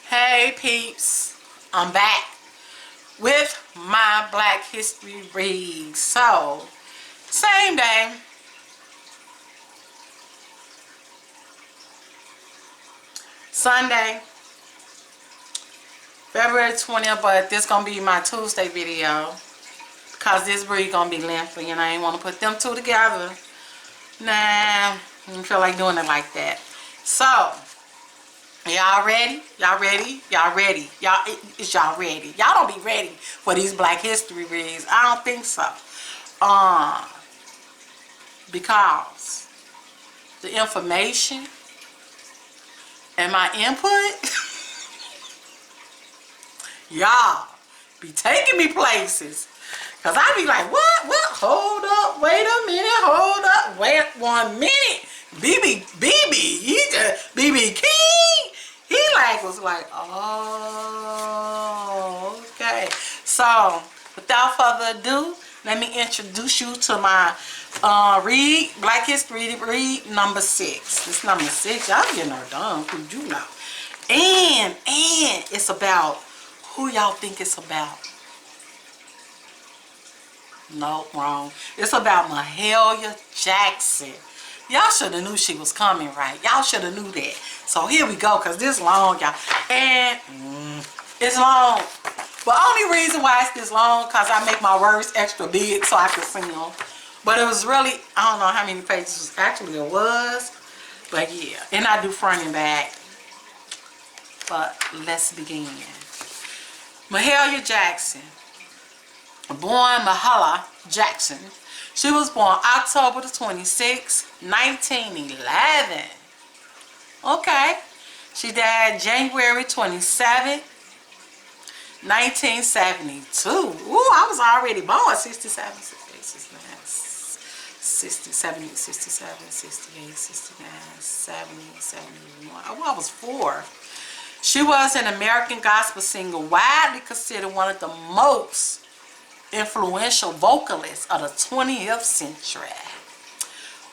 Hey peeps, I'm back with my Black History read. So, same day, Sunday, February 20th, but this gonna be my Tuesday video because this read gonna be lengthy and I ain't want to put them two together. Nah, I don't feel like doing it like that. So, y'all ready? Y'all ready? Y'all ready? Is y'all ready? Y'all don't be ready for these Black History reads. I don't think so. Because the information and my input, y'all be taking me places. Cause I be like, what? Hold up, wait a minute, hold up, wait 1 minute. BB King. He was like, oh, okay. So, without further ado, let me introduce you to my Black History read number 6. This number 6, y'all getting her done, could you know? And it's about who y'all think it's about. No, wrong. It's about Mahalia Jackson. Y'all should have knew she was coming, right? Y'all should have knew that. So here we go, because this long, y'all. And it's long. But only reason why it's this long, because I make my words extra big so I can see them. But it was really, I don't know how many pages actually it was. But yeah, and I do front and back. But let's begin. Mahalia Jackson. Born Mahalia Jackson. She was born October the 26th, 1911. Okay. She died January 27th, 1972. Ooh, I was already born. 67, 68, 69, 60, 70, 67, 68, 69, 70, 71. Oh, I was 4. She was an American gospel singer, widely considered one of the most influential vocalists of the 20th century.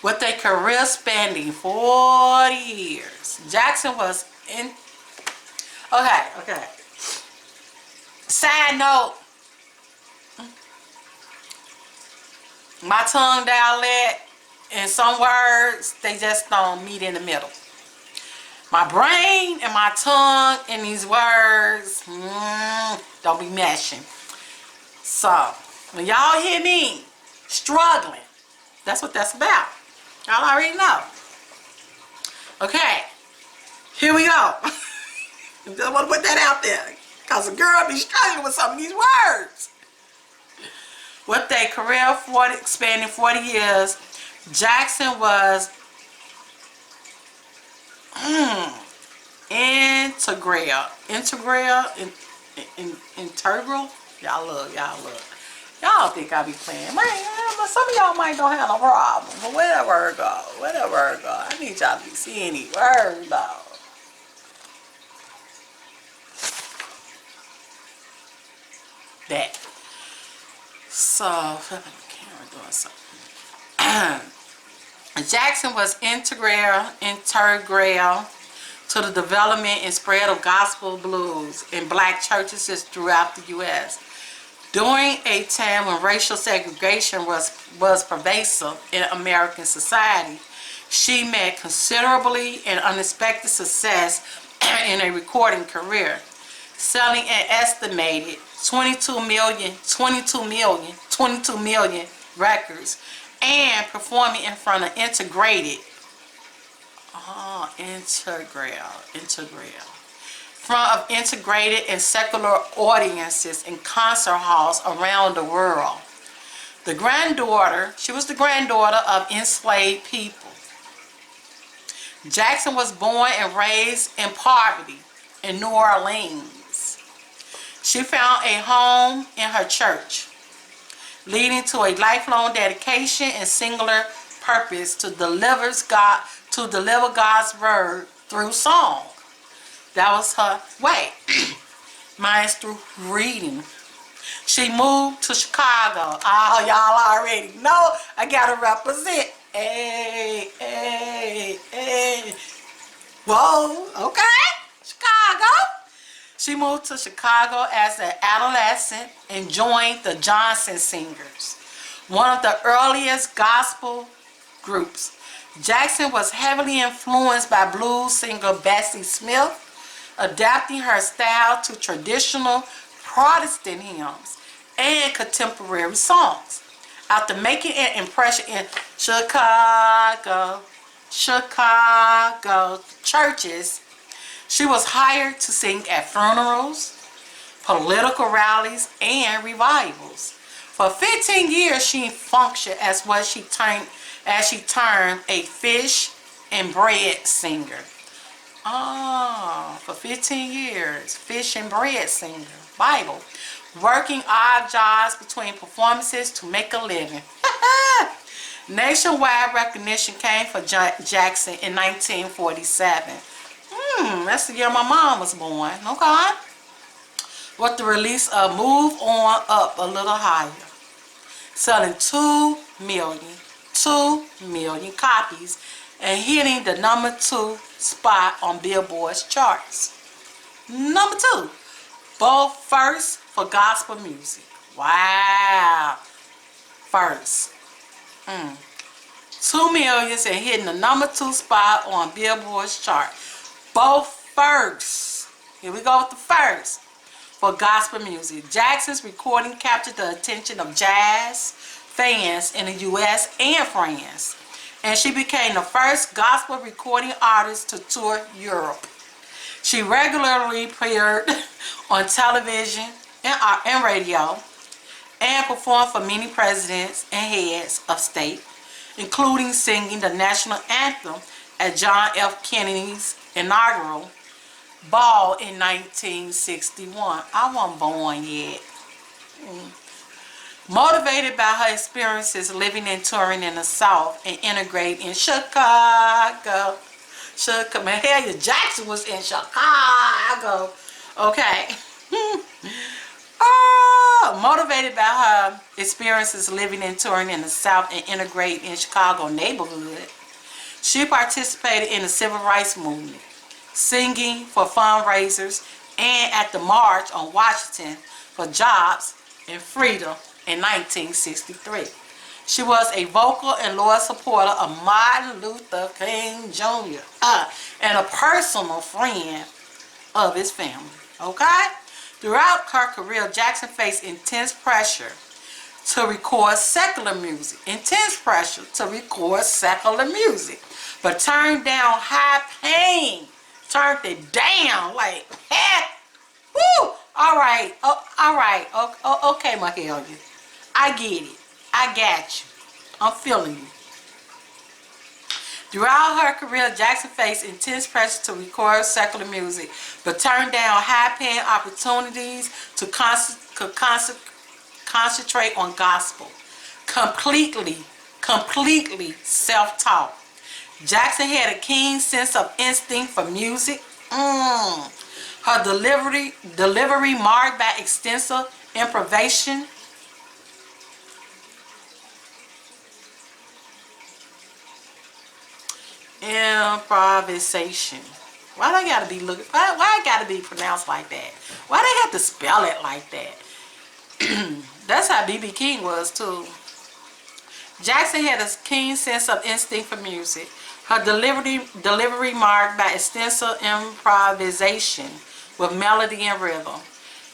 With a career spanning 40 years. Jackson was in... Okay. Side note. My tongue dialect and some words, they just don't meet in the middle. My brain and my tongue and these words don't be meshing. So, when y'all hear me struggling, that's what that's about. Y'all already know. Okay, here we go. Just want to put that out there. Because a girl be struggling with some of these words. With a career spanning 40 years, Jackson was integral. Y'all look. Y'all think I be playing. Man, some of y'all might don't have no problem. But whatever it go. I need y'all to be seeing these words though. That. So, the camera doing something. Jackson was integral to the development and spread of gospel blues in black churches throughout the U.S. During a time when racial segregation was pervasive in American society, she met considerably and unexpected success in a recording career, selling an estimated 22 million records and performing in front of integrated and secular audiences in concert halls around the world. She was the granddaughter of enslaved people. Jackson was born and raised in poverty in New Orleans. She found a home in her church, leading to a lifelong dedication and singular purpose to deliver God's word through song. That was her way. Mine's through reading. She moved to Chicago. Oh, y'all already know I gotta represent. Hey. Whoa, okay. Chicago. She moved to Chicago as an adolescent and joined the Johnson Singers, one of the earliest gospel groups. Jackson was heavily influenced by blues singer Bessie Smith, adapting her style to traditional Protestant hymns and contemporary songs. After making an impression in Chicago churches, she was hired to sing at funerals, political rallies, and revivals. For 15 years, she functioned as what she termed a fish and bread singer. Oh, for 15 years, fish and bread singer, Bible, working odd jobs between performances to make a living. Nationwide recognition came for Jackson in 1947. That's the year my mom was born. Okay. With the release of Move On Up a Little Higher, selling 2 million copies and hitting the #2 spot on Billboard's charts. #2, both first for gospel music. Wow. First. 2 million and hitting the #2 spot on Billboard's chart. Both first. Here we go with the first for gospel music. Jackson's recording captured the attention of jazz fans in the U.S. and France, and she became the first gospel recording artist to tour Europe. She regularly appeared on television and radio and performed for many presidents and heads of state, including singing the national anthem at John F. Kennedy's inaugural ball in 1961. I wasn't born yet. Motivated by her experiences living and touring in the South and integrating in Chicago. Mahalia Jackson was in Chicago. Okay. Motivated by her experiences living and touring in the South and integrating in Chicago neighborhood, she participated in the Civil Rights Movement, singing for fundraisers and at the March on Washington for Jobs and Freedom in 1963. She was a vocal and loyal supporter of Martin Luther King Jr. And a personal friend of his family. Okay? Throughout her career, Jackson faced intense pressure to record secular music. But turned down high-paying. Turned it down. Like, heck. Woo! Alright. Okay, Mahalia. I get it. I got you. I'm feeling you. Throughout her career, Jackson faced intense pressure to record secular music, but turned down high-paying opportunities to concentrate on gospel. Completely self-taught. Jackson had a keen sense of instinct for music. Her delivery marked by extensive improvisation. Why they gotta be why it gotta be pronounced like that? Why they have to spell it like that? That's how B.B. King was too. Jackson had a keen sense of instinct for music. Her delivery marked by extensive improvisation with melody and rhythm.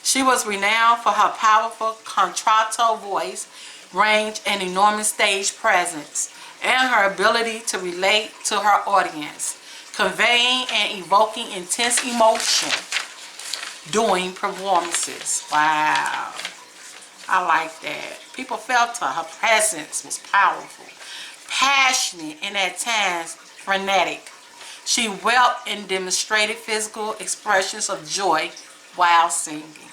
She was renowned for her powerful contralto voice, range, and enormous stage presence, and her ability to relate to her audience, conveying and evoking intense emotion during performances. Wow. I like that. People felt her. Her presence was powerful, passionate, and at times frenetic. She wept and demonstrated physical expressions of joy while singing.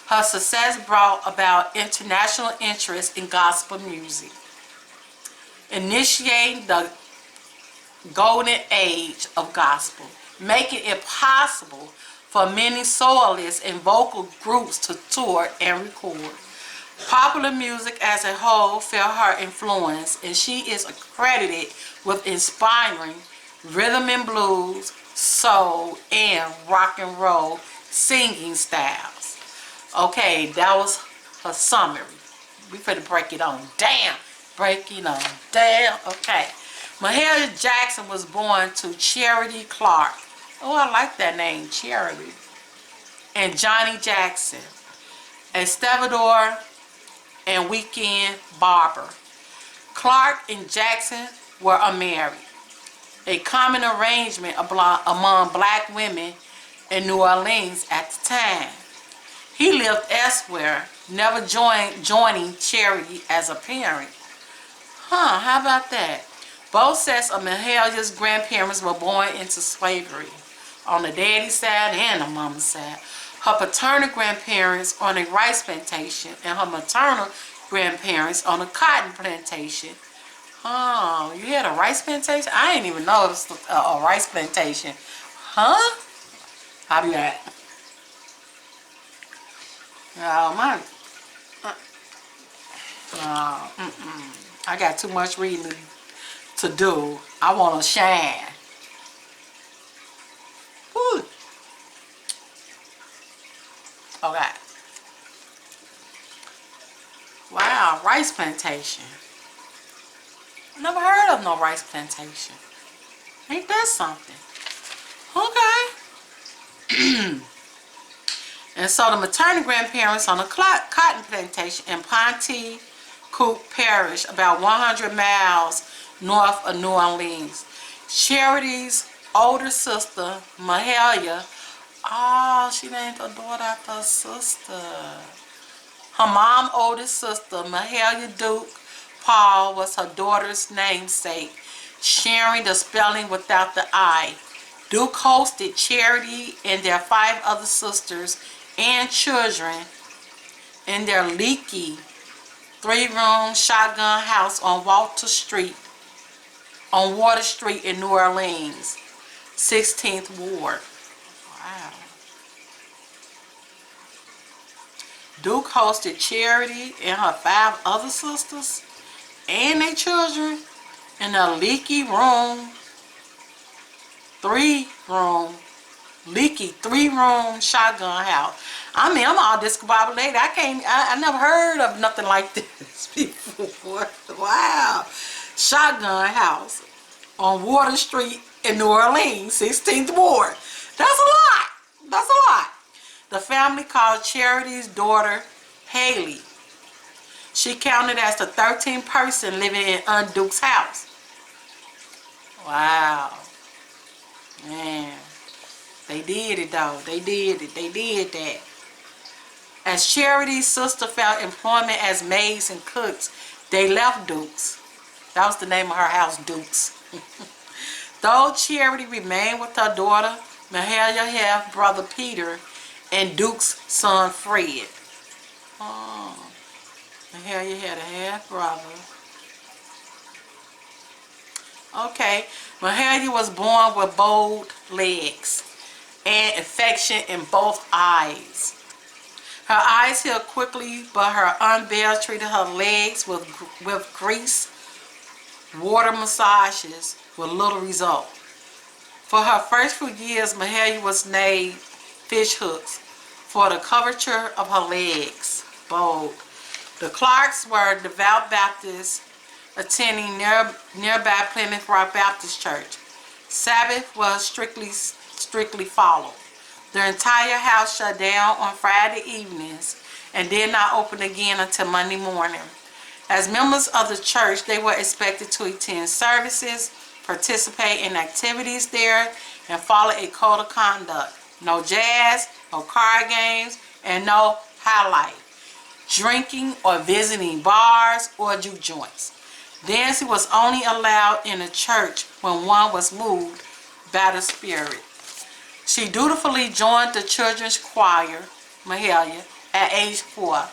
Her success brought about international interest in gospel music, initiating the golden age of gospel, making it possible for many soloists and vocal groups to tour and record. Popular music as a whole felt her influence, and she is credited with inspiring rhythm and blues, soul, and rock and roll singing styles. Okay, that was her summary. We finna break it on down. Break it on down. Okay. Mahalia Jackson was born to Charity Clark. Oh, I like that name, Charity. And Johnny Jackson, a stevedore and weekend barber. Clark and Jackson were unmarried, a common arrangement among black women in New Orleans at the time. He lived elsewhere, never joining Charity as a parent. Huh, how about that? Both sets of Mahalia's grandparents were born into slavery, on the daddy's side and the mama's side. Her paternal grandparents on a rice plantation and her maternal grandparents on a cotton plantation. Oh, you had a rice plantation? I didn't even know it was a rice plantation. Huh? I'll be back. Oh, my. I got too much reading to do. I want to shine. Whew. Okay. Wow, rice plantation. Never heard of no rice plantation. Ain't that something? Okay. And so the maternal grandparents on a cotton plantation in Pontypool Parish, about 100 miles north of New Orleans. Charity's older sister, Mahalia, oh, she named her daughter after her sister. Her mom's oldest sister, Mahalia Duke Paul, was her daughter's namesake, sharing the spelling without the I. Duke hosted Charity and their 5 other sisters and children in their leaky 3-room shotgun house on Water Street in New Orleans, 16th Ward. Wow. Duke hosted Charity and her 5 other sisters and their children in a leaky 3-room shotgun house. I mean, I'm all discombobulated. I never heard of nothing like this before. Wow. Shotgun house on Water Street in New Orleans, 16th Ward. That's a lot. That's a lot. The family called Charity's daughter Haley. She counted as the 13th person living in Aunt Duke's house. Wow. Man. They did it though. They did it. They did that. As Charity's sister found employment as maids and cooks, they left Duke's. That was the name of her house, Duke's. Though Charity remained with her daughter, Mahalia half-brother Peter, and Duke's son Fred. Oh, Mahalia had a half-brother. Okay, Mahalia was born with bowed legs and infection in both eyes. Her eyes healed quickly, but her Aunt Belle treated her legs with grease, water massages with little result. For her first few years, Mahalia was named fish hooks for the curvature of her legs, bowed. The Clarks were devout Baptists attending nearby Plymouth Rock Baptist Church. Sabbath was strictly followed. The entire house shut down on Friday evenings and did not open again until Monday morning. As members of the church, they were expected to attend services, participate in activities there, and follow a code of conduct. No jazz, no card games, and no highlight. Drinking or visiting bars or juke joints. Dancing was only allowed in the church when one was moved by the Spirit. She dutifully joined the children's choir, Mahalia, at age 4.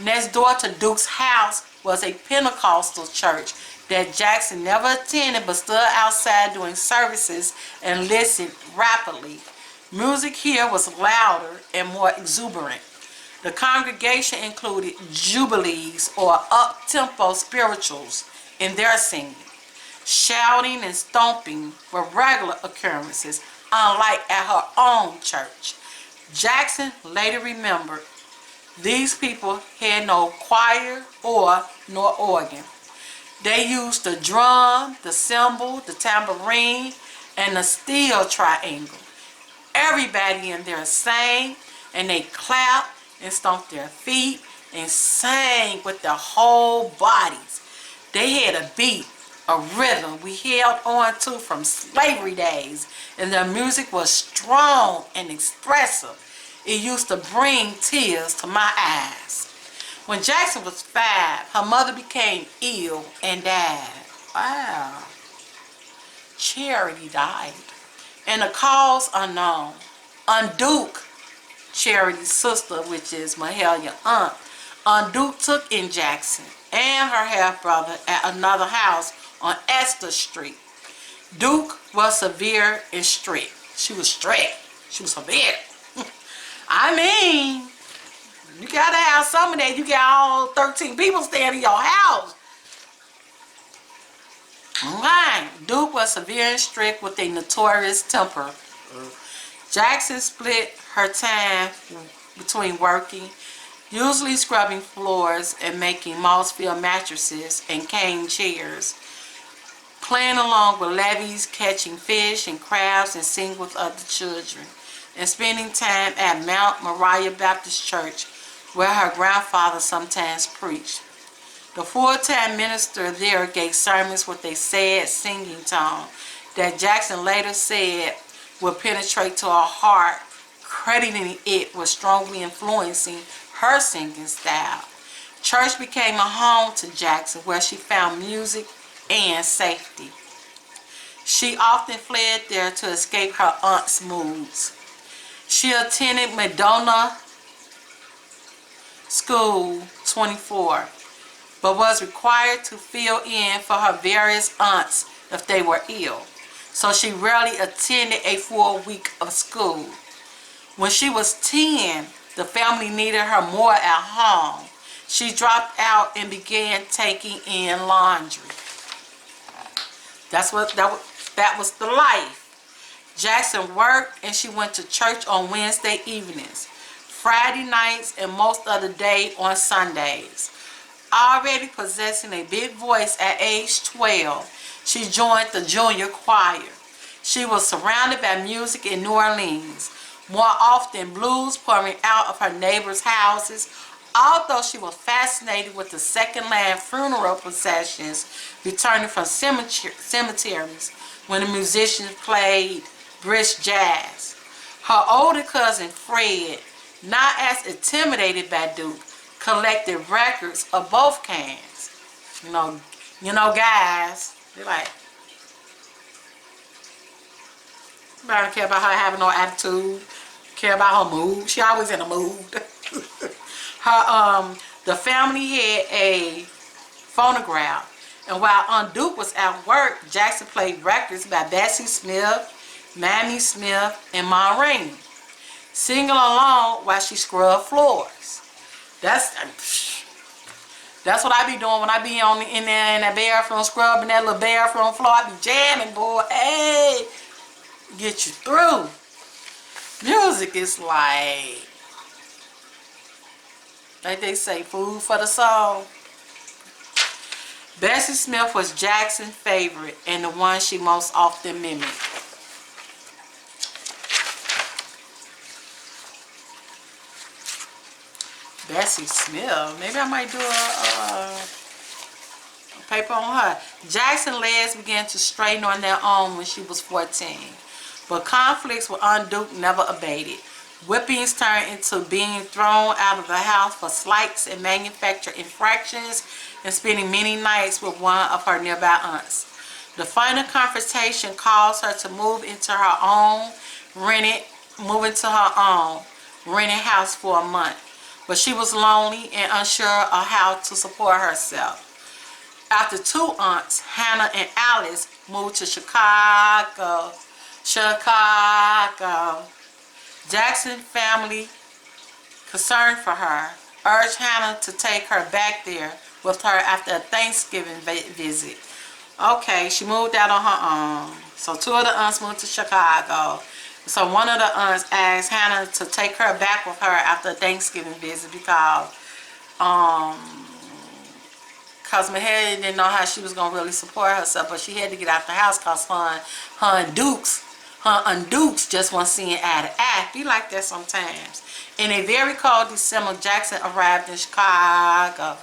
Next door to Duke's house was a Pentecostal church that Jackson never attended but stood outside during services and listened rapidly. Music here was louder and more exuberant. The congregation included jubilees or up-tempo spirituals in their singing. Shouting and stomping were regular occurrences, unlike at her own church. Jackson later remembered these people had no choir or nor organ. They used the drum, the cymbal, the tambourine, and the steel triangle. Everybody in there sang, and they clapped and stomped their feet and sang with their whole bodies. They had a beat, a rhythm we held on to from slavery days, and their music was strong and expressive. It used to bring tears to my eyes. When Jackson was 5, her mother became ill and died. Wow. Charity died. And the cause unknown. Duke, Charity's sister, which is Mahalia aunt, Duke took in Jackson and her half-brother at another house on Esther Street. Duke was severe and strict. She was strict. She was severe. I mean, you gotta have some of that. You got all 13 people staying in your house. Right. Duke was severe and strict with a notorious temper. Jackson split her time between working, usually scrubbing floors and making moss-filled mattresses and cane chairs, playing along with levees, catching fish and crabs and singing with other children, and spending time at Mount Mahalia Baptist Church, where her grandfather sometimes preached. The full-time minister there gave sermons with a sad singing tone that Jackson later said would penetrate to her heart, crediting it with strongly influencing her singing style. Church became a home to Jackson, where she found music and safety. She often fled there to escape her aunt's moods. She attended Madonna School 24, but was required to fill in for her various aunts if they were ill, so she rarely attended a full week of school. When she was 10, the family needed her more at home. She dropped out and began taking in laundry. That was the life. Jackson worked and she went to church on Wednesday evenings, Friday nights, and most of the day on Sundays. Already possessing a big voice at age 12, she joined the junior choir. She was surrounded by music in New Orleans, more often blues pouring out of her neighbors' houses, although she was fascinated with the second-line funeral processions returning from cemeteries when the musicians played brisk jazz. Her older cousin Fred, not as intimidated by Duke, collected records of both kinds. You know, guys, they're like, I don't care about her having no attitude, care about her mood. She always in a mood. The family had a phonograph, and while Aunt Duke was at work, Jackson played records by Bessie Smith, Mamie Smith, and Ma Rainey, singing along while she scrubbed floors. That's what I be doing when I be in there in that bathroom scrubbing that little bathroom floor. I be jamming, boy. Hey, get you through. Music is like they say, food for the soul. Bessie Smith was Jackson's favorite and the one she most often mimicked. Bessie Smith. Maybe I might do a paper on her. Jackson's legs began to straighten on their own when she was 14. But conflicts with Aunt Duke never abated. Whippings turned into being thrown out of the house for slights and manufactured infractions, and spending many nights with one of her nearby aunts. The final confrontation caused her to move into her own rented house for a month. But she was lonely and unsure of how to support herself. After 2 aunts, Hannah and Alice, moved to Chicago, Jackson's family, concerned for her, urged Hannah to take her back there with her after a Thanksgiving visit. Okay, she moved out on her own. So 2 of the aunts moved to Chicago. So one of the aunts asked Hannah to take her back with her after a Thanksgiving visit because Mahalia didn't know how she was going to really support herself, but she had to get out the house because her and Dukes just weren't seeing eye to eye. Be like that sometimes. In a very cold December, Jackson arrived in Chicago.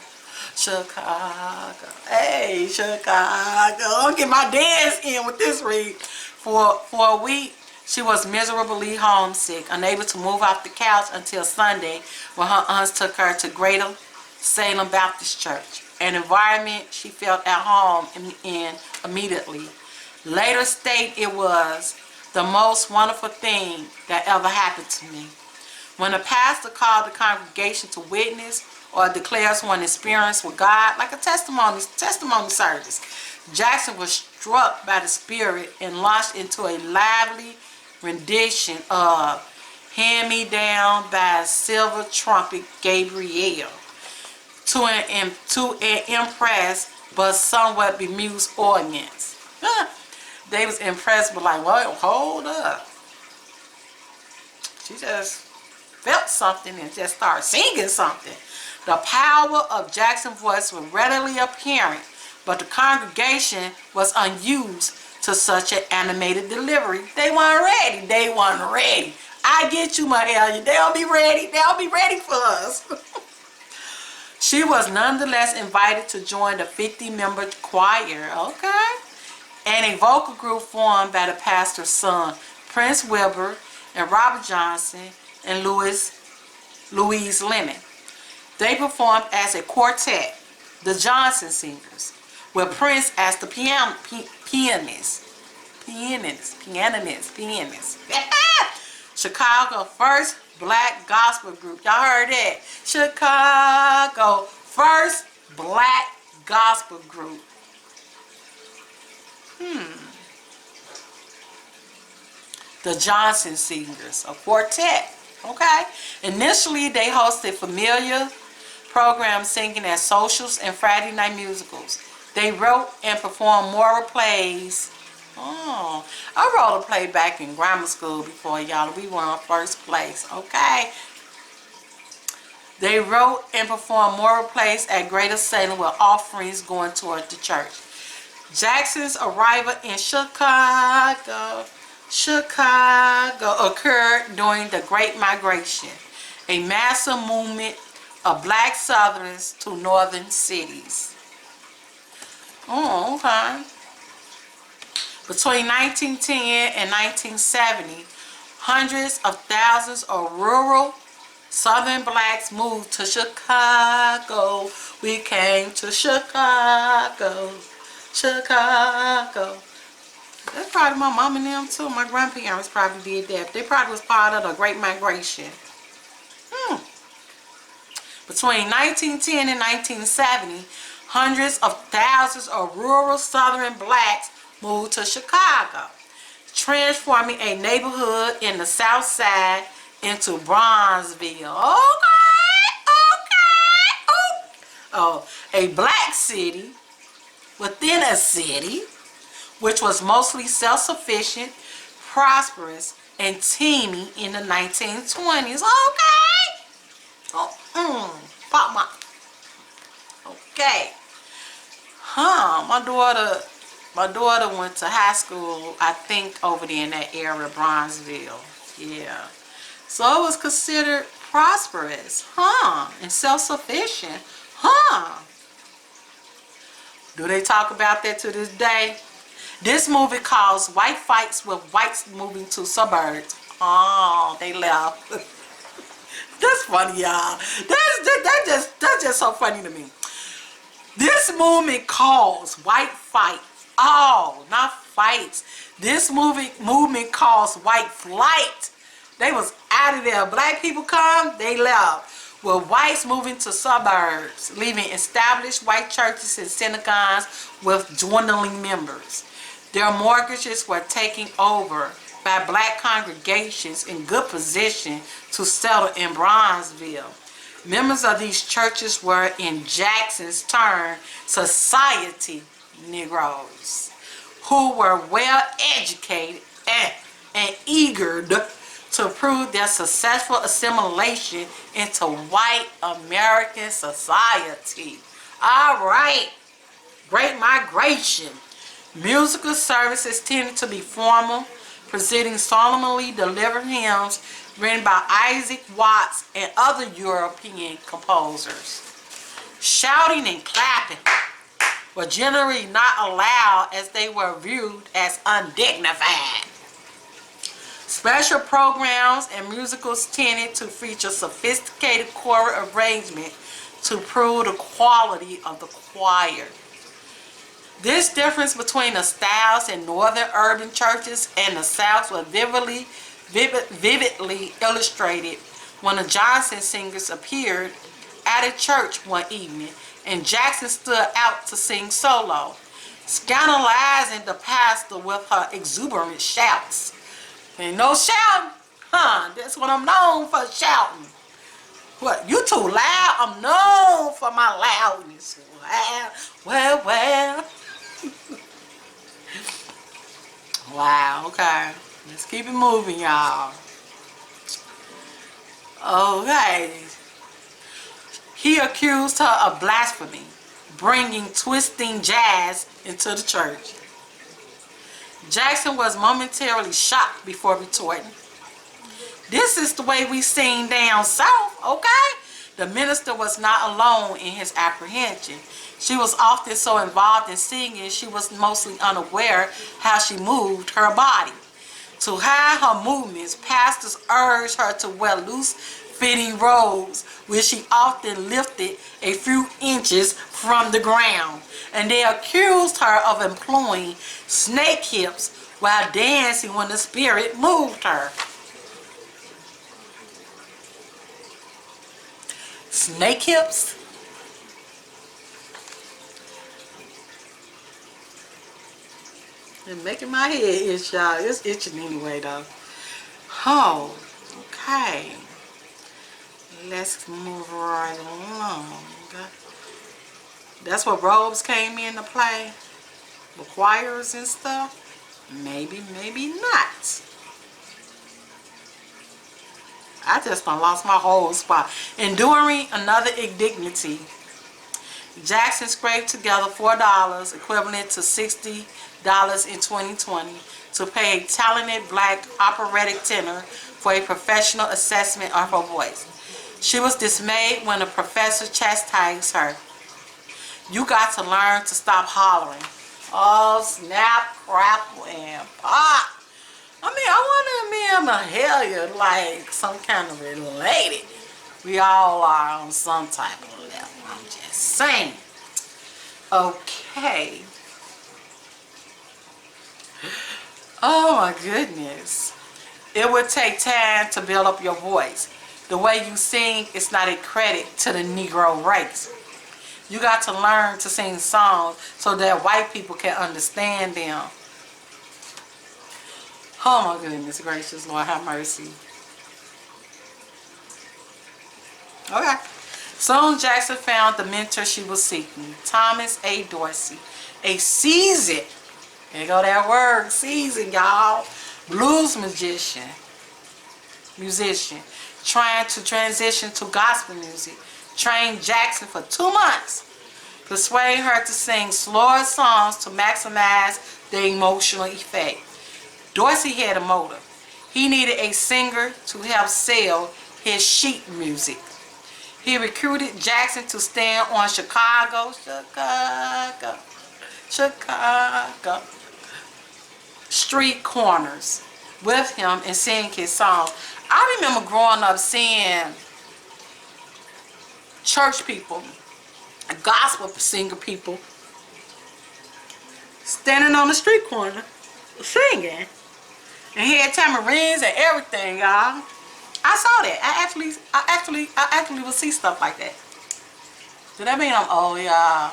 Hey, Chicago. I'll get my dance in with this read. For a week, she was miserably homesick, unable to move off the couch until Sunday when her aunts took her to Greater Salem Baptist Church, an environment she felt at home in immediately. Later state it was the most wonderful thing that ever happened to me. When a pastor called the congregation to witness or declare someone's experience with God, like a testimony service, Jackson was struck by the Spirit and launched into a lively rendition of Hand Me Down by Silver Trumpet Gabriel to an impressed but somewhat bemused audience. They was impressed but like, well, hold up. She just felt something and just started singing something. The power of Jackson's voice was readily apparent, but the congregation was unused to such an animated delivery. They weren't ready. They weren't ready. I get you, Mahalia. They'll be ready. They'll be ready for us. She was nonetheless invited to join the 50-member choir, okay, and a vocal group formed by the pastor's son, Prince Wilbur, and Robert Johnson, and Louise Lemon. They performed as a quartet, the Johnson Singers, with Prince as the pianist. Chicago first black gospel group. Y'all heard that? Chicago first black gospel group. The Johnson Singers, a quartet. Okay. Initially, they hosted familiar programs singing at socials and Friday night musicals. They wrote and performed moral plays. Oh, I wrote a play back in grammar school before, y'all. We were in first place. Okay. They wrote and performed moral plays at Greater Salem with offerings going toward the church. Jackson's arrival in Chicago occurred during the Great Migration, a massive movement of black Southerners to northern cities. Oh, okay. Between 1910 and 1970, hundreds of thousands of rural Southern blacks moved to Chicago. We came to Chicago. That's probably my mom and them too. My grandparents probably did that. They probably was part of the Great Migration. Between 1910 and 1970, hundreds of thousands of rural Southern blacks moved to Chicago, transforming a neighborhood in the South Side into Bronzeville. Oh, a black city within a city, which was mostly self-sufficient, prosperous, and teeming in the 1920s. Okay. Pop my. Okay. My daughter went to high school, I think, over there in that area, Bronzeville. Yeah. So it was considered prosperous, and self-sufficient, Do they talk about that to this day? This movie caused white fights with whites moving to suburbs. Oh, they left. That's funny, y'all. That's just so funny to me. This movement caused white fights. Oh, not fights. This movement caused white flight. They was out of there. Black people come, they left. With whites moving to suburbs, leaving established white churches and synagogues with dwindling members. Their mortgages were taken over by black congregations in good position to settle in Bronzeville. Members of these churches were, in Jackson's term, society Negroes, who were well educated and eager to prove their successful assimilation into white American society. All right, Great Migration. Musical services tended to be formal, presenting solemnly delivered hymns written by Isaac Watts and other European composers. Shouting and clapping were generally not allowed as they were viewed as undignified. Special programs and musicals tended to feature sophisticated choral arrangement to prove the quality of the choir. This difference between the styles in northern urban churches and the South was vividly illustrated when the Johnson singers appeared at a church one evening and Jackson stood out to sing solo, scandalizing the pastor with her exuberant shouts. Ain't no shouting? Huh, that's what I'm known for, shouting. What, you too loud? I'm known for my loudness. Well. Wow, okay. Let's keep it moving, y'all. Okay. He accused her of blasphemy, bringing twisting jazz into the church. Jackson was momentarily shocked before retorting. This is the way we sing down south, okay? The minister was not alone in his apprehension. She was often so involved in singing, she was mostly unaware how she moved her body. To hide her movements, pastors urged her to wear loose-fitting robes, which she often lifted a few inches from the ground, and they accused her of employing snake hips while dancing when the spirit moved her. Snake hips? It's making my head itch, y'all. It's itching anyway, though. Oh, okay. Let's move right along. That's what robes came into play? The choirs and stuff? Maybe, maybe not. I just done lost my whole spot. Enduring another indignity, Jackson scraped together $4, equivalent to $60 in 2020, to pay a talented black operatic tenor for a professional assessment of her voice. She was dismayed when the professor chastised her. You got to learn to stop hollering. Oh, snap, crackle, and pop. I mean, I wonder if me and Mahalia like some kind of related. We all are on some type of level. I'm just saying. Okay. Oh my goodness. It would take time to build up your voice. The way you sing is not a credit to the Negro race. You got to learn to sing songs so that white people can understand them. Oh my goodness gracious, Lord have mercy. Okay. Soon Jackson found the mentor she was seeking, Thomas A. Dorsey, a seasoned, there go that word, seasoned, y'all, blues musician, trying to transition to gospel music, trained Jackson for 2 months, persuading her to sing slower songs to maximize the emotional effect. Dorsey had a motive. He needed a singer to help sell his sheet music. He recruited Jackson to stand on Chicago street corners with him and sing his songs. I remember growing up seeing church people, gospel singer people, standing on the street corner singing. And he had tamarines and everything, y'all. I saw that. I actually will see stuff like that. Does that mean I'm old, y'all? I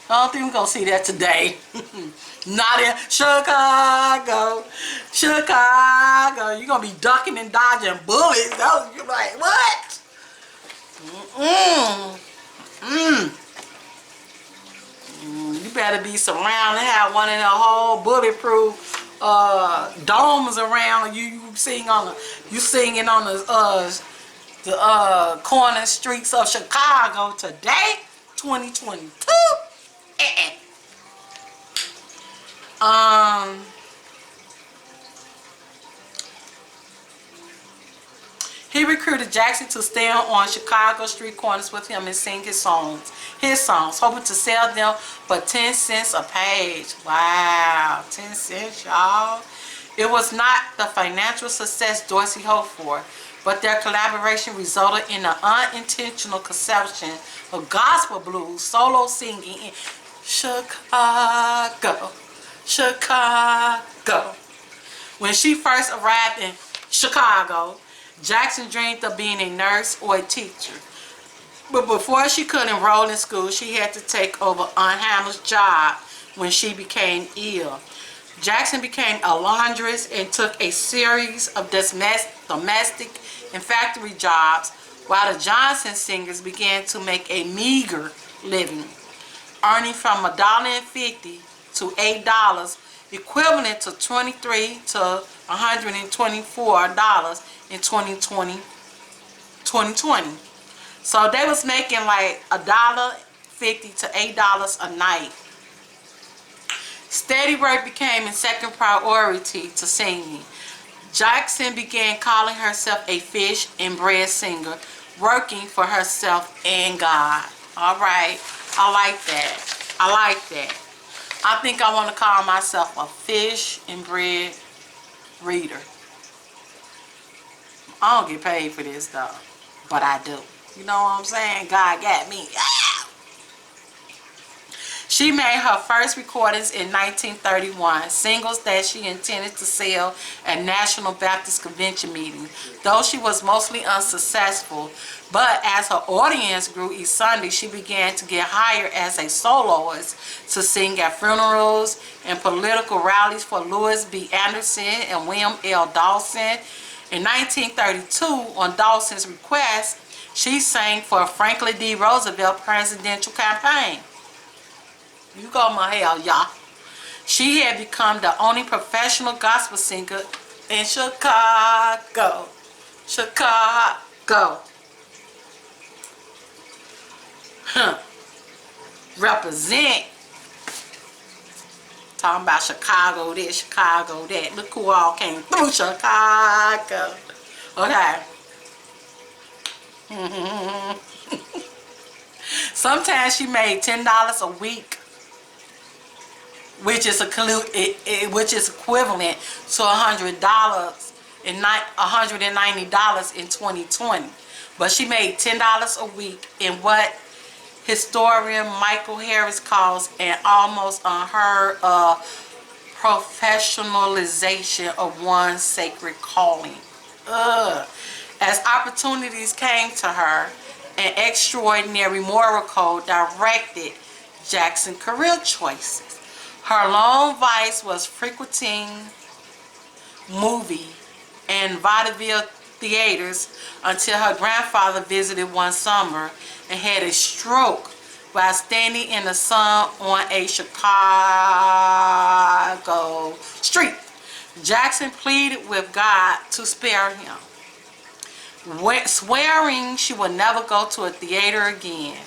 don't think we're gonna see that today. Not in Chicago. You're gonna be ducking and dodging bullets. You're like, what? You better be surrounded, have one in a whole bulletproof domes around you. You singing on the corner streets of Chicago today, 2022. He recruited Jackson to stand on Chicago street corners with him and sing his songs, hoping to sell them for 10 cents a page. Wow, 10 cents, y'all. It was not the financial success Dorsey hoped for, but their collaboration resulted in an unintentional conception of gospel blues solo singing in Chicago, Chicago. When she first arrived in Chicago, Jackson dreamed of being a nurse or a teacher. But before she could enroll in school, she had to take over Aunt Hannah's job when she became ill. Jackson became a laundress and took a series of domestic and factory jobs, while the Johnson singers began to make a meager living, earning from $1.50 to $8, equivalent to $23 to $124 in 2020. So they was making like $1.50 to $8 a night. Steady work became a second priority to singing. Jackson began calling herself a fish and bread singer, working for herself and God. All right, I like that. I like that. I think I want to call myself a fish and bread reader. I don't get paid for this though, but I do. You know what I'm saying? God got me. She made her first recordings in 1931, singles that she intended to sell at National Baptist Convention meetings, though she was mostly unsuccessful. But as her audience grew each Sunday, she began to get hired as a soloist to sing at funerals and political rallies for Louis B. Anderson and William L. Dawson. In 1932, on Dawson's request, she sang for Franklin D. Roosevelt presidential campaign. You go, Mahalia, y'all. She had become the only professional gospel singer in Chicago. Chicago. Represent. Talking about Chicago this, Chicago that. Look who all came through Chicago. Okay. Sometimes she made $10 a week, which is equivalent to $190 in 2020. But she made $10 a week in what historian Michael Harris calls an almost unheard of professionalization of one's sacred calling. As opportunities came to her, an extraordinary moral code directed Jackson's career choices. Her long vice was frequenting movie and vaudeville theaters until her grandfather visited one summer and had a stroke while standing in the sun on a Chicago street. Jackson pleaded with God to spare him, swearing she would never go to a theater again.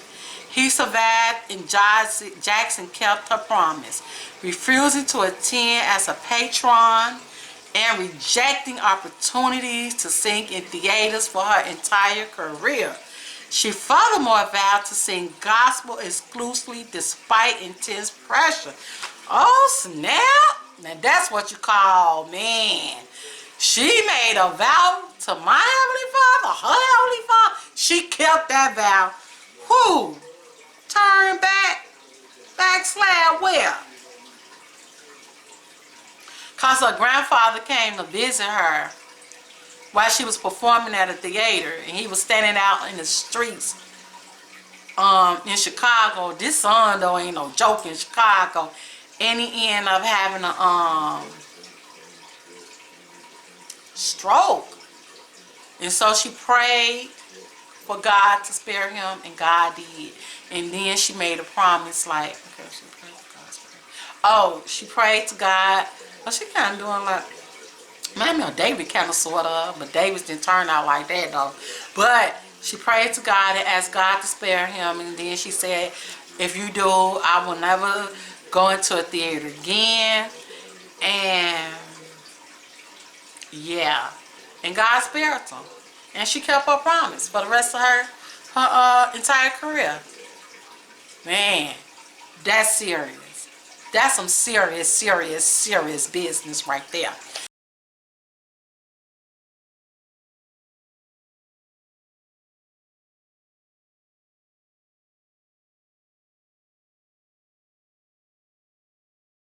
He survived, and Jackson kept her promise, refusing to attend as a patron and rejecting opportunities to sing in theaters for her entire career. She furthermore vowed to sing gospel exclusively despite intense pressure. Oh snap! Now that's what you call, man. She made a vow to my Heavenly Father, her Heavenly Father. She kept that vow. Who? Turn back, backslide where? Because her grandfather came to visit her while she was performing at a theater, and he was standing out in the streets in Chicago. This son though ain't no joke in Chicago, and he ended up having a stroke. And so she prayed for God to spare him, and God did. And then she made a promise, like, okay, she prayed to God. Oh, she prayed to God But she kind of doing like, man, no, David kind of sort of, but David didn't turn out like that though. But she prayed to God and asked God to spare him, and then she said, if you do, I will never go into a theater again. And yeah, and God spared him, and she kept her promise for the rest of her entire career. Man, that's serious. That's some serious business right there.